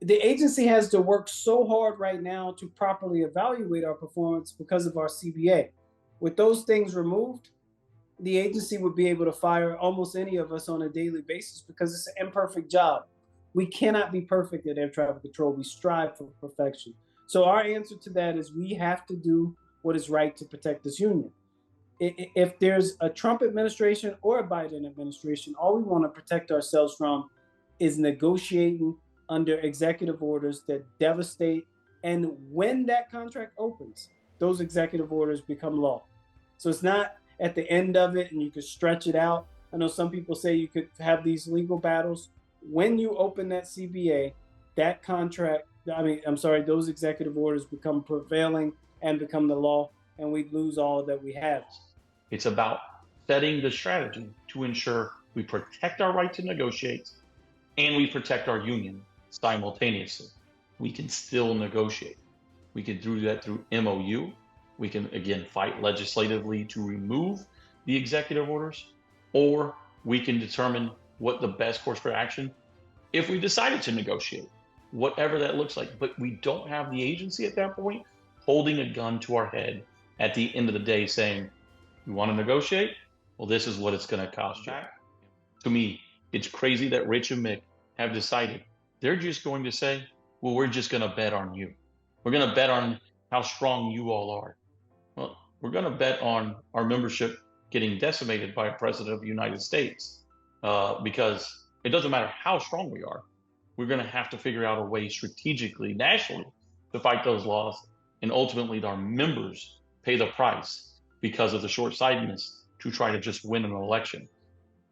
The agency has to work so hard right now to properly evaluate our performance because of our CBA. With those things removed, the agency would be able to fire almost any of us on a daily basis because it's an imperfect job. We cannot be perfect at air traffic control. We strive for perfection. So our answer to that is we have to do what is right to protect this union. If there's a Trump administration or a Biden administration, all we want to protect ourselves from is negotiating under executive orders that devastate. And when that contract opens, those executive orders become law. So it's not at the end of it and you could stretch it out. I know some people say you could have these legal battles. When you open that CBA, that contract, I'm sorry, those executive orders become prevailing and become the law, and we lose all that we have. It's about setting the strategy to ensure we protect our right to negotiate and we protect our union simultaneously. We can still negotiate. We can do that through MOU. We can, again, fight legislatively to remove the executive orders, or we can determine what the best course for action if we decided to negotiate, whatever that looks like. But we don't have the agency at that point holding a gun to our head at the end of the day saying, you want to negotiate? Well, this is what it's going to cost you. To me, it's crazy that Rich and Mick have decided they're just going to say, well, we're just going to bet on you. We're going to bet on how strong you all are. Well, we're going to bet on our membership getting decimated by a president of the United States because it doesn't matter how strong we are. We're going to have to figure out a way strategically, nationally, to fight those laws. And ultimately, our members pay the price because of the short-sightedness to try to just win an election.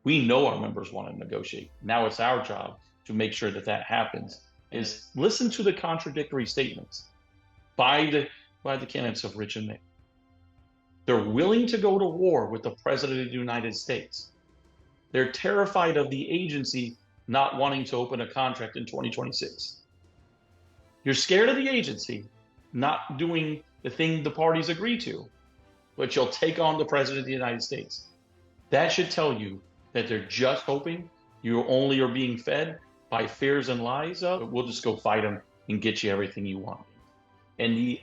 We know our members want to negotiate. Now it's our job to make sure that that happens. Is listen to the contradictory statements by the candidates of Rich and Mick. They're willing to go to war with the president of the United States. They're terrified of the agency not wanting to open a contract in 2026. You're scared of the agency not doing the thing the parties agree to, but you'll take on the president of the United States. That should tell you that they're just hoping you only are being fed by fears and lies of, we'll just go fight them and get you everything you want. And the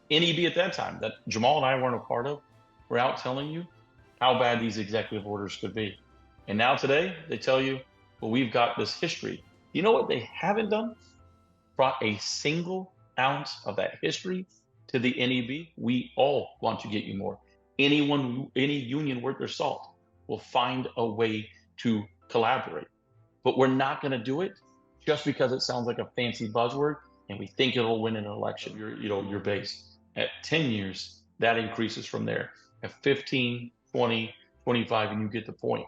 NEB at that time, that Jamal and I weren't a part of, were out telling you how bad these executive orders could be. And now today, they tell you, well, we've got this history. You know what they haven't done? Brought a single ounce of that history to the NEB. We all want to get you more. Any union worth their salt will find a way to collaborate. But we're not going to do it just because it sounds like a fancy buzzword and we think it'll win an election. Your base. At 10 years, that increases from there. At 15, 20, 25, and you get the point.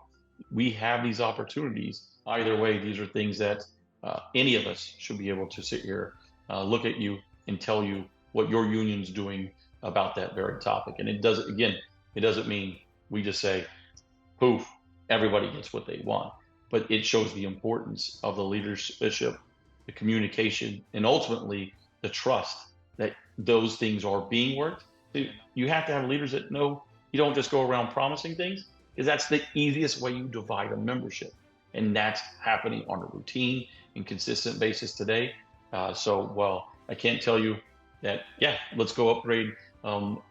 We have these opportunities. Either way, these are things that any of us should be able to sit here, look at you, and tell you what your union's doing about that very topic. And it doesn't mean we just say, poof, everybody gets what they want. But it shows the importance of the leadership, the communication, and ultimately the trust that those things are being worked. You have to have leaders that know you don't just go around promising things, because that's the easiest way you divide a membership. And that's happening on a routine and consistent basis today. So I can't tell you that, let's go upgrade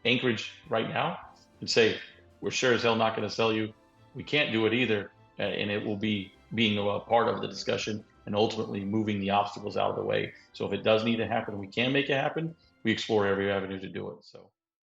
Anchorage right now and say, we're sure as hell not going to sell you. We can't do it either. And it will be being a part of the discussion and ultimately moving the obstacles out of the way. So if it does need to happen, we can make it happen. We explore every avenue to do it. So.